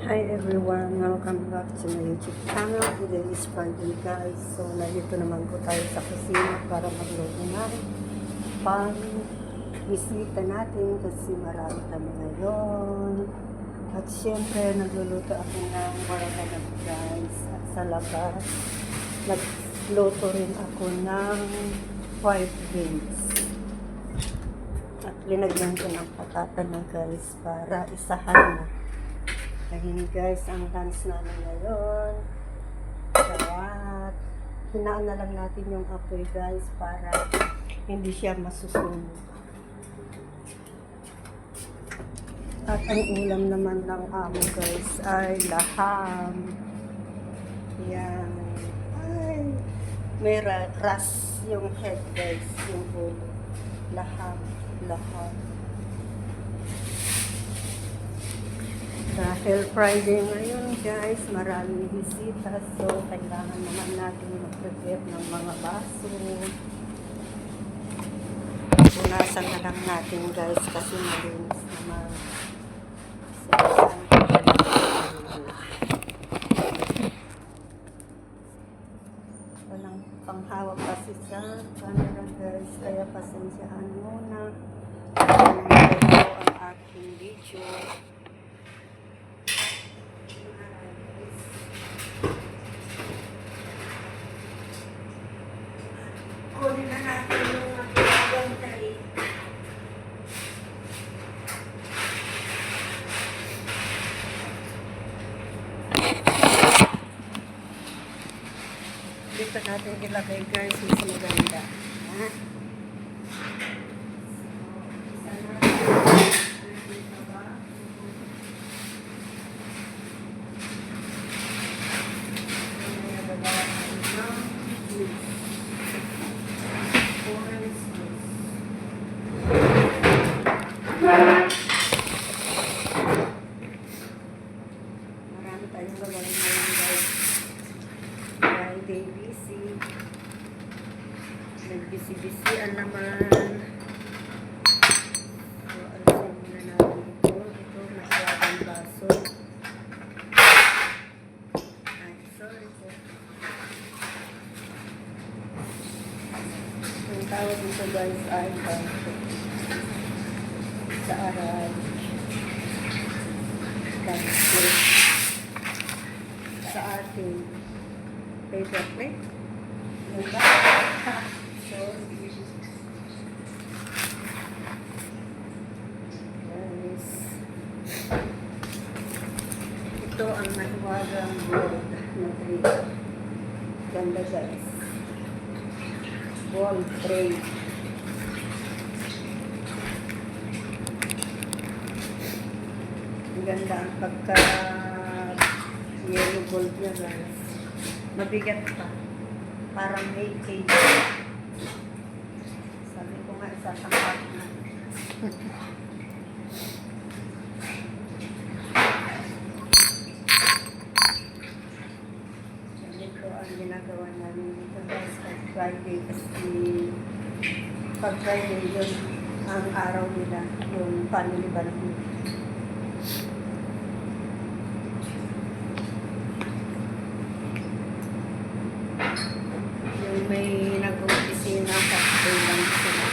Hi everyone, welcome back to my YouTube channel. Today is Friday guys. So nandito naman po tayo sa kusina para magluto ng pang-bisita natin kasi marami kami ngayon. At syempre nagluluto ako ng waraganap guys. At sa labas, nagluto rin ako ng fried beans. At linagyan ko ng patata na guys para isahan na. Ayun guys, ang lunch namin ngayon. Kaya, hinaan na lang natin yung apoy guys para hindi siya masusunog. At ang ulam naman ng amo guys ay laham. Yan. Ay, may ras yung head guys, yung ulo. Laham. Dahil Friday ngayon guys, maraming bisita, so kailangan naman natin mag-prepare ng mga baso. Punasan na lang natin guys kasi malinis naman. Walang panghawak kasi sa camera guys, kaya pasensyahan muna. Ito ang aking video. Kunin na natin yung gantay. Dito natin ilagay guys, mas maganda. Marami tayong gagawin ngayon guys. Friday busy. Nagbisi-bisian naman. So, alisin muna natin ito. Ito, masyadong baso. Ay, sorry po. Ang tawag dito guys ay baso. Sa Arab. Tapos sa ating paper plate. Diba? So, guys, ito ang mahiwagang board na tray. Ganda guys. Ball tray. Ganda ang pagka yellow gold niya guys. Mabigat pa. Parang may cake. Sabi ko nga isasangkat na. Ganito ang ginagawa namin dito guys pag Friday kasi pag Friday yun ang araw nila, yung family barbecue. May nag-opisina kasi lang sila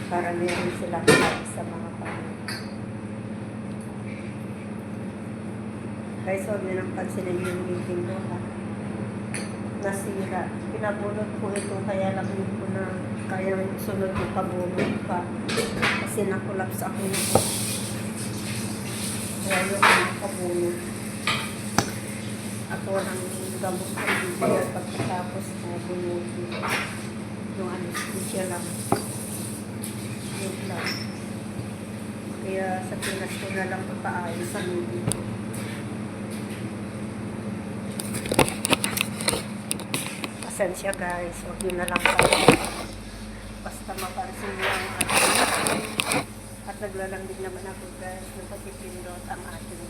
para meron silang kahit sa mga pamilya. Guys, huwag nyo nang pansinin yung meeting ko ha. Nasira. Pinabulot ko ito kaya lang ko na kaya sunod yung pabulot pa. Kasi nakulaps ako nito. Kaya yung nakabulot. Ako lang gamot ang bibigyan pagkatapos na bunutin yung anesthesia lang. Yun lang. Kaya sa Pinas ko na lang papaayos ang video. Pasensya guys, huwag yun na lang tayo. Basta mapansin nyo ang ating at naglalambing naman ako guys na pagpipindot ang ating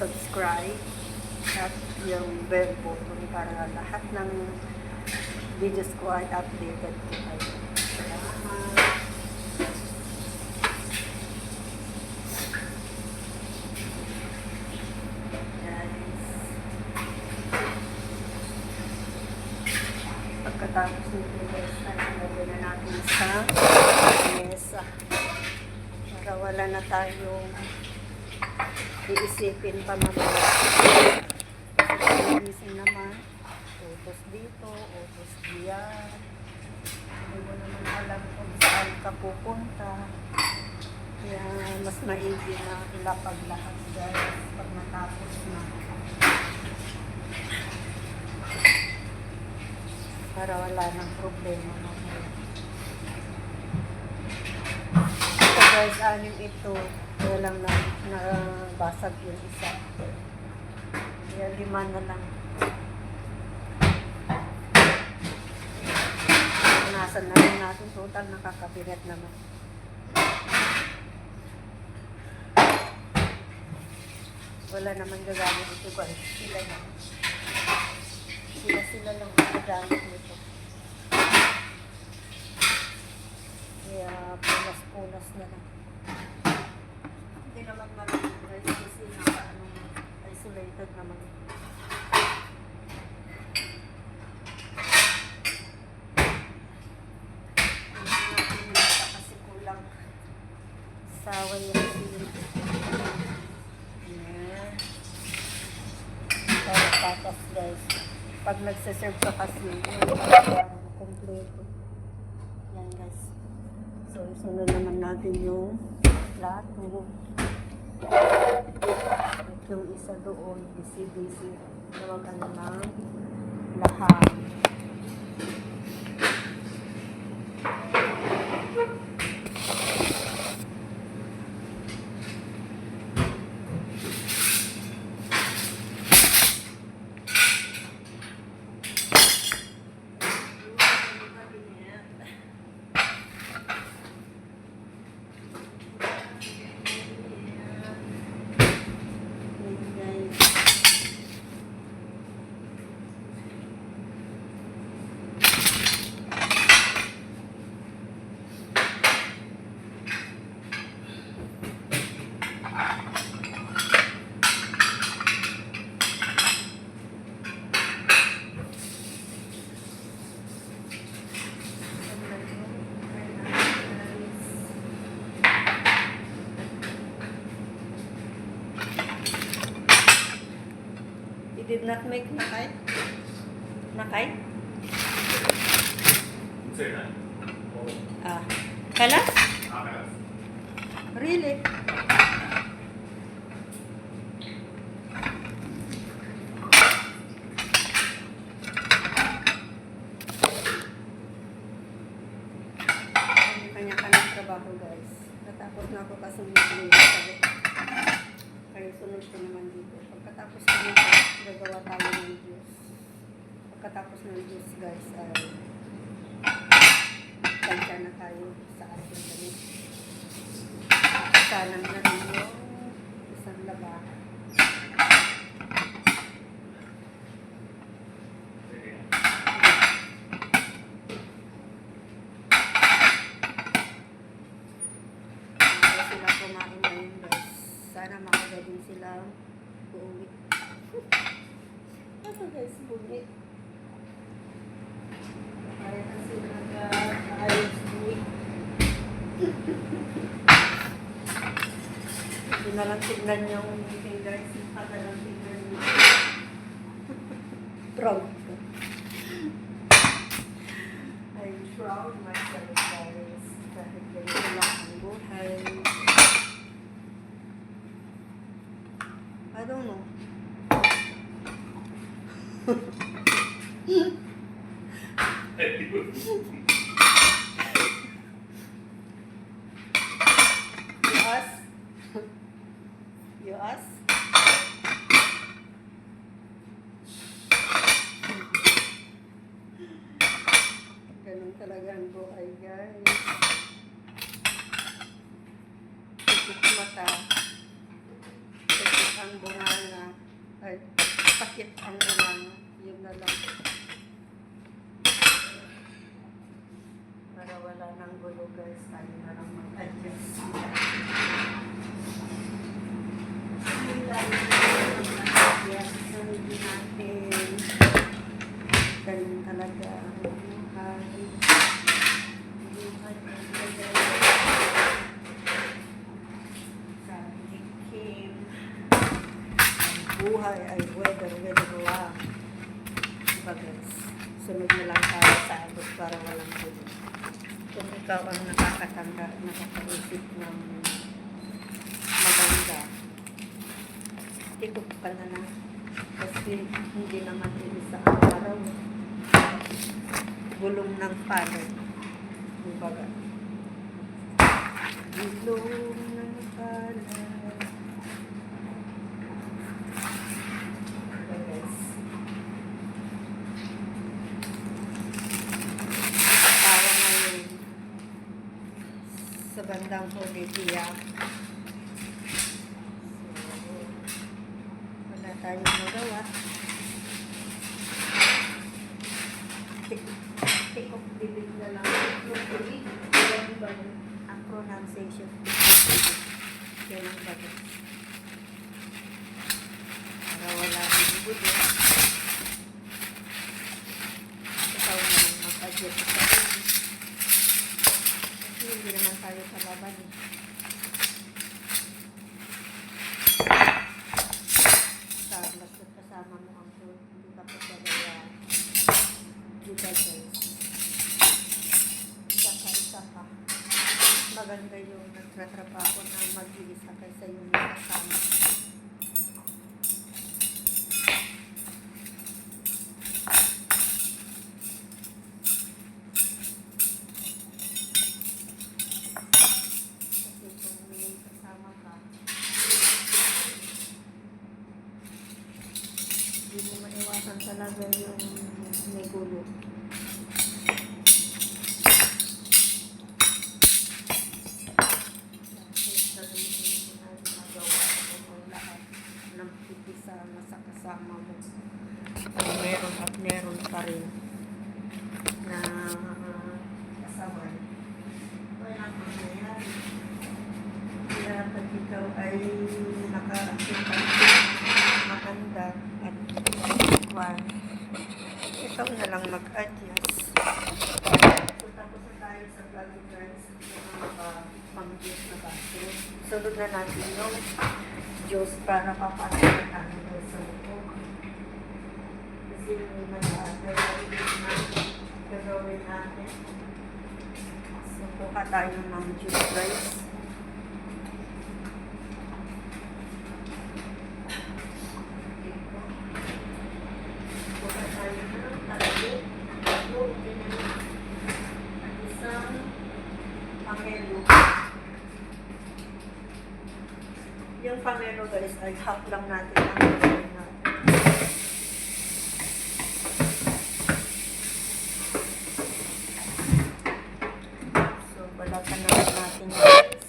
subscribe at yung bell button para lahat ng videos ko ay updated ko kayo. Salamat! pagkatapos nito guys, lagyan na natin sa mesa. Para wala na tayong iisipin pa mamaya. Gising naman. Utos dito, utos diyan. Hindi mo naman alam kung saan ka pupunta. Kaya mas maigi na ilapag lahat guys pag matapos na. Para wala nang problema mamaya. So guys, anim ito. Kaya lang nabasag yung isa. Kaya 5 na lang. Punasan na rin natin. Total nakakabigat naman. Wala naman gagamit ito guys. Sila lang. Sila lang gagamit nito. Kaya punas-punas na lang. Hindi naman marami guys kasi isolated naman. Kasi kulang sawa yung sili. Ayan. Para patas guys. Pag nagsaserve ka kasi kompleto. Yan guys. So isunod naman natin yung plato. Yung isa doon, busy-busy. Tawagan ng lahat. Did not make nakay? Nakay? Say that. Kalas? Kalas. Really? Kanya-kanya trabaho guys. Natapos na ako kasi mag-iisip. Kaya sunod ko naman dito. Pagkatapos ko nito, gagawa tayo ng juice. Pagkatapos ng juice guys, ay tansya na tayo sa ating damit. Salang na rin yung isang labahan. Sila kumain ngayon guys. Sana makagaling sila uuwi. Ano guys, buwi. Kaya na sila nag-ayos buwi. Hindi na lang tignan yung fingers. Yung kata ng fingers nyo. Proud ko. I'm proud myself guys. Kahit ganito lang ang buhay. I don't know. You ask? You ask? Ganun talaga ang buhay guys. Sikip mata. Sakit ang bunganga. Ay, sakit ang bunganga. Yun na lang. Para wala nang gulo guys. Tayo na lang mag-adjust. Yun lang. Yes, sunod natin. Ganun talaga. buhay ay weather. Sabi ni Kim, ang buhay ay weather lang. Diba guys? Sunod na lang tayo sa abot para walang gulo. Kung ikaw ang nakakatanda, nakakaisip ng maganda, tikot ka na. Kasi hindi naman din sa araw. Gulong ng palad. Kumbaga. Gulong ng palad. Yes. Tawa ngayon sa bandang Olivia. Wala tayong magawa. Tikok bibig na lang. Ang pronunciation. Kaya lang bagay. Para wala yung budo. Ikaw na lang mag-adjust sa sarili. Kasi hindi naman tayo sa laban eh. Basta kasama mo ang food, hindi ka pagkagawa. Diba guys? Isa ka. Maganda yung nagtatrabaho na mag-iisa kaysa yung kasama. Kasi kung may kasama ka, hindi mo maiwasan talaga yung may gulo. Sa kasama mo meron at meron pa rin na kasama. Wala kang nangyari. Kaya pag ikaw ay nakakita maganda at ikaw na lang mag-adjust. So tapos na tayo sa vlog guys. Pang-juice na baso. Sunod na natin yung juice para papasok na tayo sa loob. Kasi may mga gagawin natin. So kuha tayo ng juice guys. Kuha tayo ng talagit. Isang pamelo. Yung pamelo guys ay half lang natin ang gagawin natin. So balatan naman natin guys.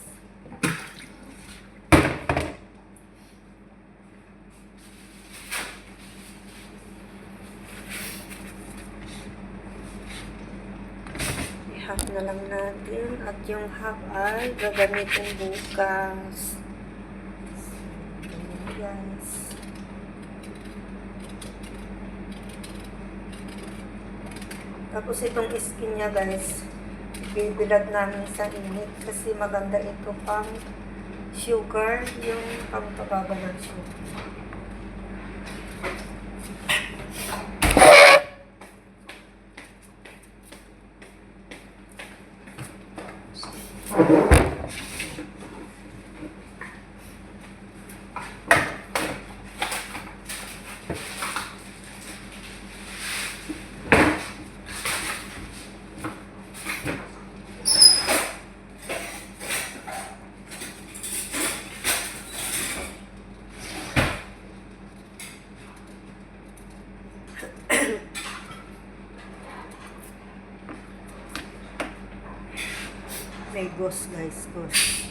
I-half na lang natin at yung half ay gagamitin bukas. Guys. Tapos itong skin niya guys, bibilad namin sa init kasi maganda ito pang sugar, yung pangpababa ng sugar. May ghost guys, ghost.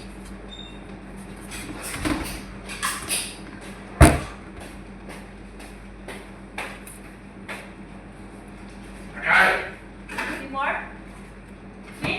Any more? Me?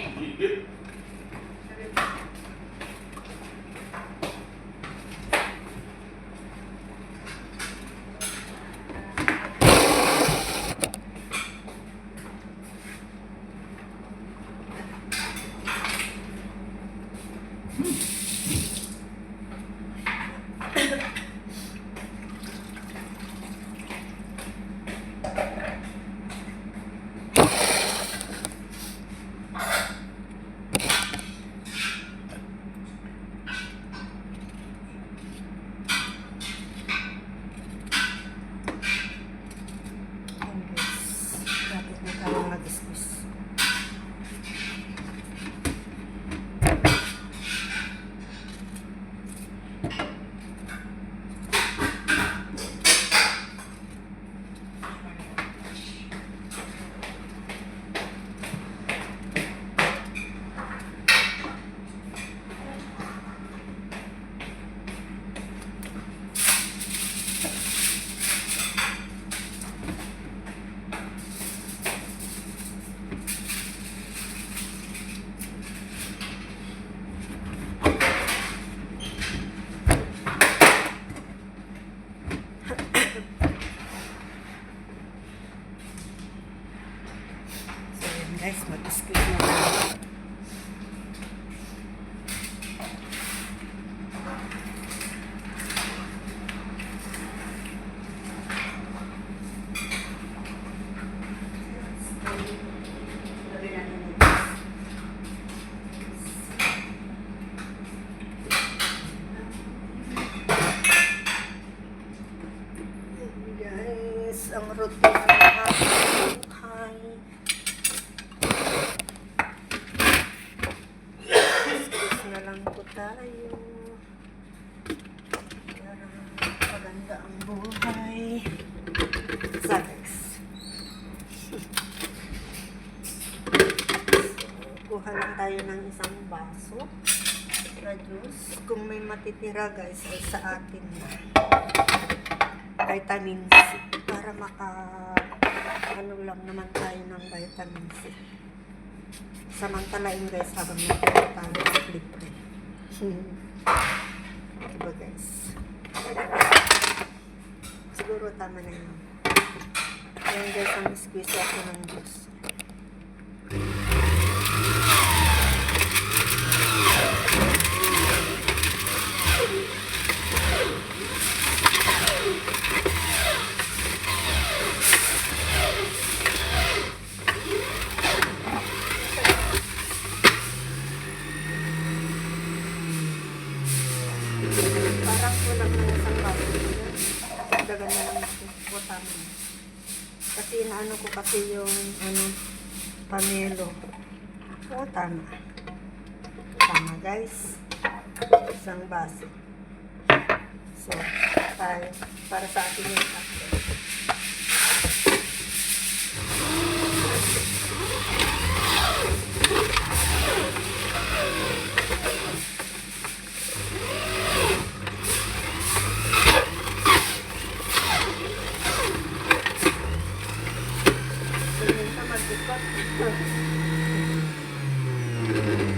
routine ng aking buhay. Excuse na lang po tayo. Para maganda ang buhay. Sax. Kuha lang tayo ng isang baso na juice. Kung may matitira guys, ay sa atin na vitamin C. Para ano lang naman tayo ng vitamin C. Samantalain guys habang natira tayo ng libre. Diba guys? Siguro tama na yun. Ayan guys, ang squeeze ako ng juice. Parang kulang na isang baso. Dagan na lang natin. O tama na. Kasi inaano ko kasi yung pamelo. O tama. Tama guys. Isang baso. So, tayo. Para sa atin yung tatlo.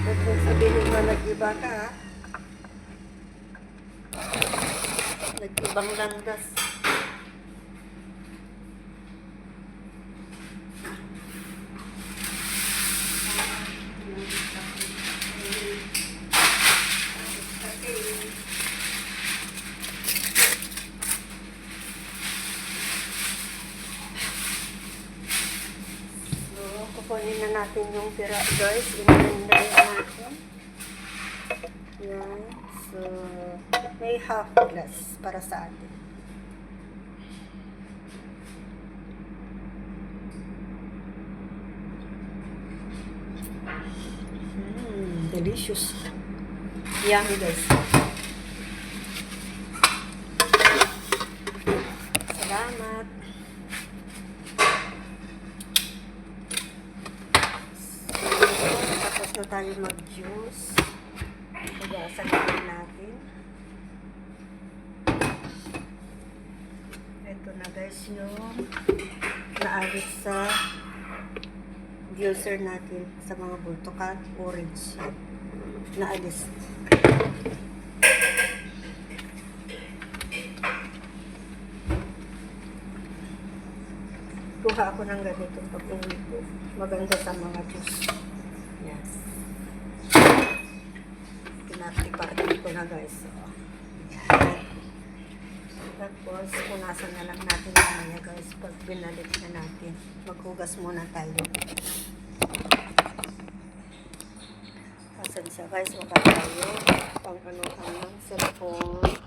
Huwag mong sabihin na nag-iba ka, ha? Nag-ibang landas. Kukunin na natin yung pira guys. Inilay natin. Yan. So, may half glass para sa atin. Delicious. Yummy guys. Salamat. Tapos na tayo mag-juice. Pag-aasan natin. Ito na guys yung naalit sa juicer natin sa mga bultukan, orange. Naalis. Kuha ako ng ganito pag-uwi ko. Maganda sa mga juice. Yes. Pinati-party ko na guys. So, yan. Tapos, punasan na lang natin mamaya guys pag binalik na natin. Maghugas muna tayo. Pasensya guys, wala tayo pang ano cellphone.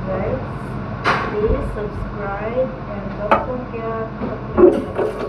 Guys, please subscribe and don't forget to click the